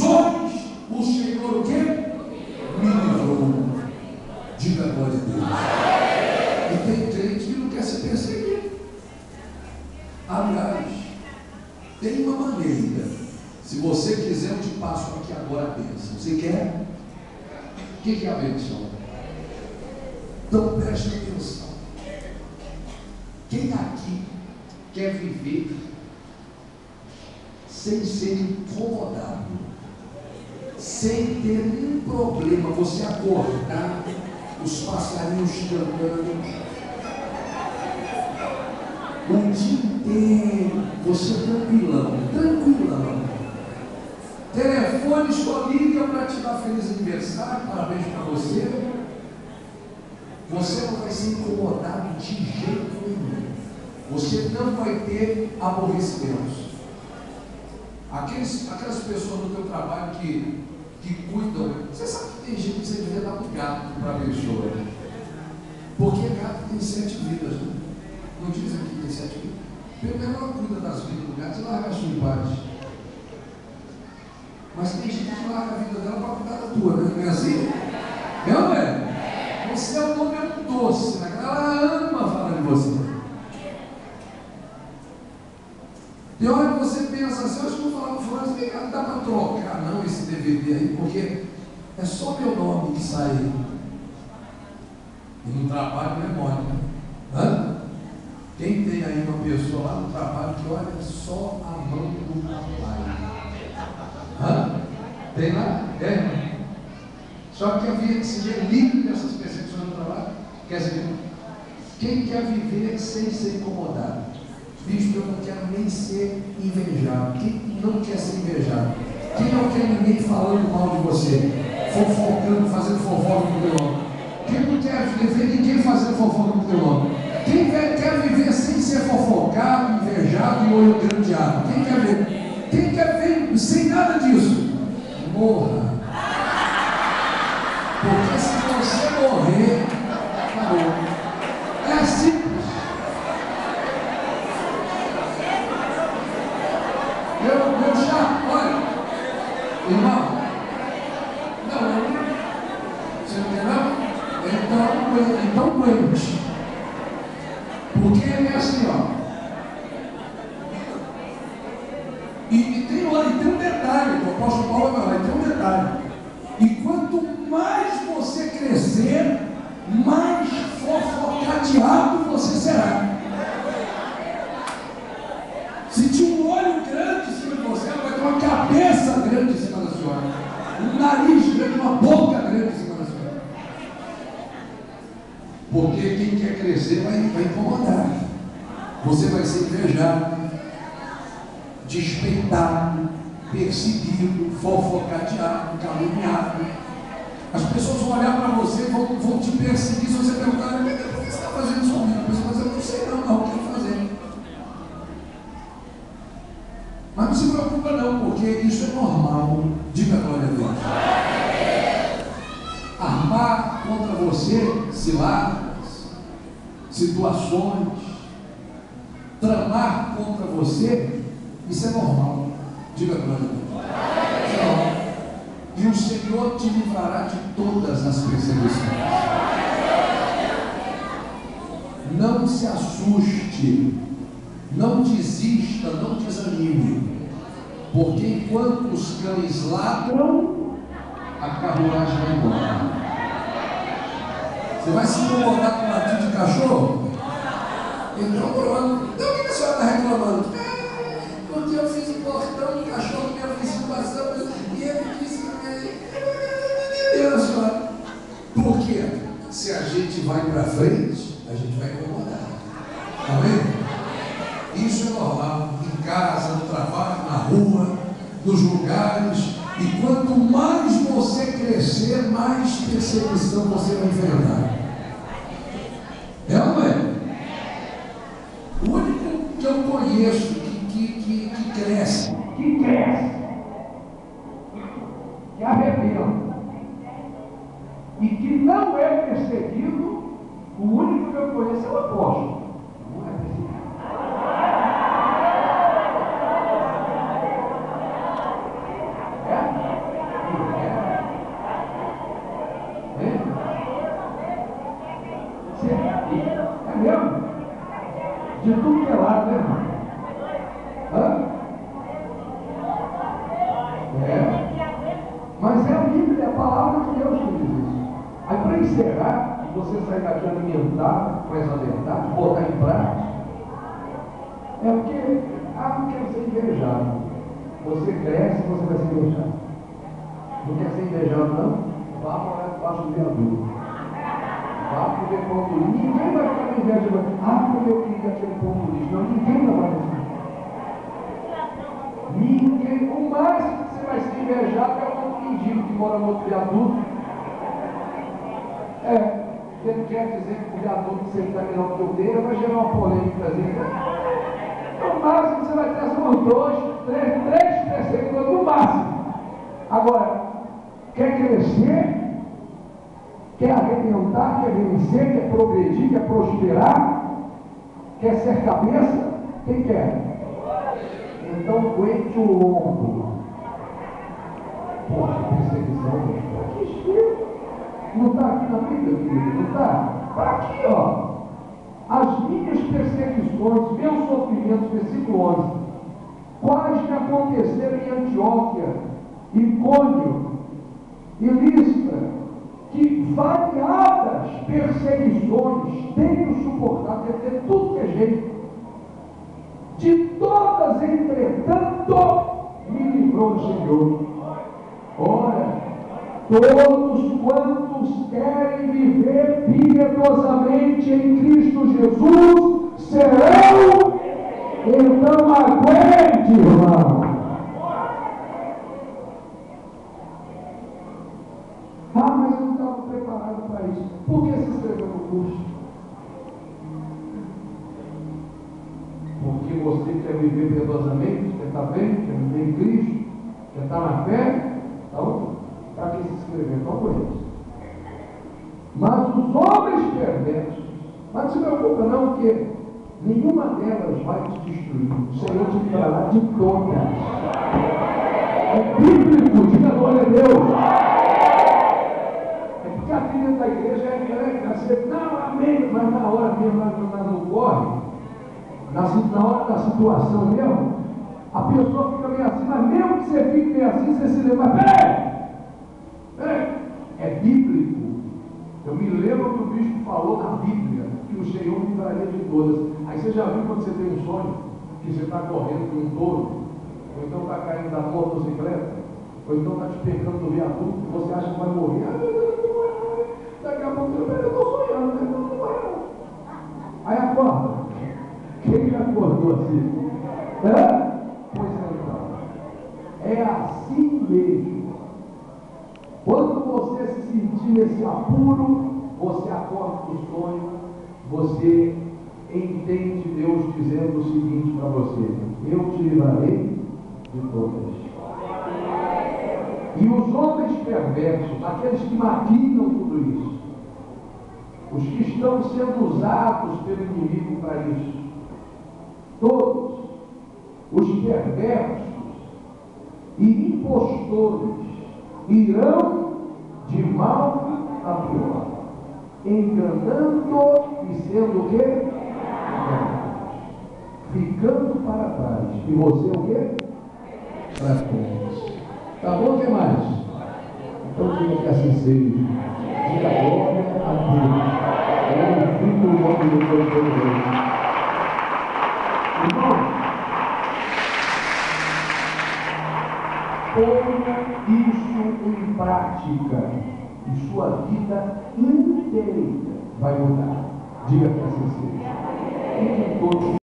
prisões, o Senhor o quê? Me livrou. Diga a glória a Deus. E tem crente que não quer ser perseguido. Aliás, tem uma maneira. Se você quiser, eu te passo aqui agora a bênção. Você quer? O que é a bênção? Então preste atenção. Quem aqui quer viver sem ser incomodado, sem ter nenhum problema, você acordar, os passarinhos cantando, o dia inteiro, você tranquilão, telefone só liga para te dar feliz aniversário, parabéns para você. Você não vai ser incomodado de jeito nenhum. Você não vai ter aborrecimentos. Aquelas pessoas no teu trabalho que cuidam. Você sabe que tem gente que você devia dar um gato para a pessoa. Porque gato tem 7 vidas, né? Não diz aqui que tem 7 vidas. Pelo menos ela cuida das vidas do gato e larga a sua em paz. Mas tem gente que larga a vida dela para cuidar da tua, né? Não é assim? Não é? Você é um nome doce, né? Ela ama falar de você. Tem hora que você pensa assim, eu acho que vou falar com o fulano, não dá para trocar não esse DVD aí, porque é só meu nome que sai aí. E no trabalho não é mole, né? Hã? Quem tem aí uma pessoa lá no trabalho que olha só a mão do papai? Hã? Tem lá? É. Só que havia se ser livre dessas perseguições no trabalho. Quer dizer, quem quer viver sem ser incomodado? Bicho, eu não quero nem ser invejado. Quem não quer ser invejado? Quem não quer ninguém falando mal de você? Fofocando, fazendo fofoca no teu nome? Quem não quer ver ninguém fazendo fofoca no teu nome? Quem quer viver sem ser fofocado, invejado e olho grandeado? Quem quer ver? Quem quer ver sem nada disso? Morra. Porque se você morrer, acabou. É simples. Eu já, olha, irmão, não, você não quer não? Então aguente. Porque ele é assim, ó. E tem um detalhe, o apóstolo Paulo vai falar, tem um detalhe. E quanto mais você crescer, mais fofocateado você será. Se tinha um olho grande em cima de você, ela vai ter uma cabeça grande em cima da senhora, um nariz grande, uma boca grande em cima da senhora. Porque quem quer crescer vai incomodar. Você vai ser invejado, despeitado, perseguido, fofocateado, caluniado. As pessoas vão olhar para você e vão te perseguir se você perguntar: por que você está fazendo isso comigo? A pessoa vai dizer: eu não sei não, o que eu fazer. Mas não se preocupa não, porque isso é normal. Diga glória a Deus. Armar contra você ciladas, situações, tramar contra você, isso é normal. Diga glória a Deus. Isso é normal. E o Senhor te livrará de todas as perseguições. Não se assuste, não desista, não desanime, porque enquanto os cães ladram, a carruagem vai embora. Você vai se incomodar com o latido de cachorro? Então pronto. Então o que a senhora está reclamando? Porque eu fiz um portão de cachorro, minha vizinha passou e ele disse senhora. Porque se a gente vai para frente, a gente vai incomodar. Amém? Isso é normal. Em casa, no trabalho, na rua, nos lugares. E quanto mais você crescer, mais perseguição você vai enfrentar. É ou não é? O único que eu conheço que cresce, que arrebenta e que não é perseguido, o único que eu conheço é o apóstolo. Não é perseguido. É? Mas é a Bíblia, é a palavra de Deus que diz isso. Aí para encerrar, você sair daqui alimentado com essa verdade, botar em prática, é porque, não quero ser invejado. Você cresce, você vai ser invejado. Não quer ser invejado, não? Vá morar debaixo do viaduto. Vá comer pão do lixo. Ninguém vai ficar com inveja. Como eu queria aquele pão do lixo. Não, ninguém vai fazer. Ninguém. O máximo que você vai ser invejado é o mendigo que mora no outro viaduto. Ele quer dizer que o viaduto que você está melhor que o dele vai gerar uma polêmica. No máximo você vai ter uns 2, 3 perseguidores no máximo. Agora, quer crescer, quer arrebentar, quer vencer, quer progredir, quer prosperar, quer ser cabeça, quem quer? Então aguente o lombo. Poxa, perseguição, que espírito. Não está aqui na Bíblia, querido? Não está? Está aqui, ó. As minhas perseguições, meus sofrimentos, versículo 11, quais que aconteceram em Antioquia, Icônio e Listra, que variadas perseguições tenho suportado, quer dizer, tudo que é jeito. De todas, entretanto, me livrou o Senhor. Ora, todos quantos querem viver piedosamente em Cristo Jesus serão. Então aguente, irmão. Mas eu não estava preparado para isso. Por que se inscreveu no curso? Porque você quer viver piedosamente, quer estar bem, quer viver em Cristo, quer estar na fé. Então, para que se inscrever? Não conheço. Mas os homens perversos, mas não se preocupa não, porque nenhuma delas vai te destruir. O Senhor te livrará de todas. É bíblico, diga glória a Deus. Porque a filha da igreja é assim, não, amém, mas na hora mesmo, não corre, na hora da situação mesmo, a pessoa fica meio assim, mas mesmo que você fique meio assim, você se lembra, peraí, é bíblico. Eu me lembro que o bispo falou na Bíblia que o Senhor me livraria de todas. Aí você já viu quando você tem um sonho, que você está correndo com um touro, ou então está caindo da motocicleta, ou então está te pegando no viaduto, que você acha que vai morrer. Daqui a pouco eu estou sonhando, né? Aí acorda. Quem já acordou assim? Pois então, é assim mesmo. Quando você se sentir nesse apuro, você acorda do sonho, você entende Deus dizendo o seguinte para você: eu te livrarei de todas. E os homens perversos, aqueles que maquinam tudo isso, os que estão sendo usados pelo inimigo para isso, todos os perversos e impostores irão de mal a pior, enganando e sendo o quê? Ficando para trás. E você o quê? Para frente. Tá bom? O que mais? Então diga que assim seja. Diga glória a Deus. Glorifique o nome do Senhor Deus. Irmão, ponha isso em prática e sua vida inteira vai mudar. Diga que assim seja. Fiquem todos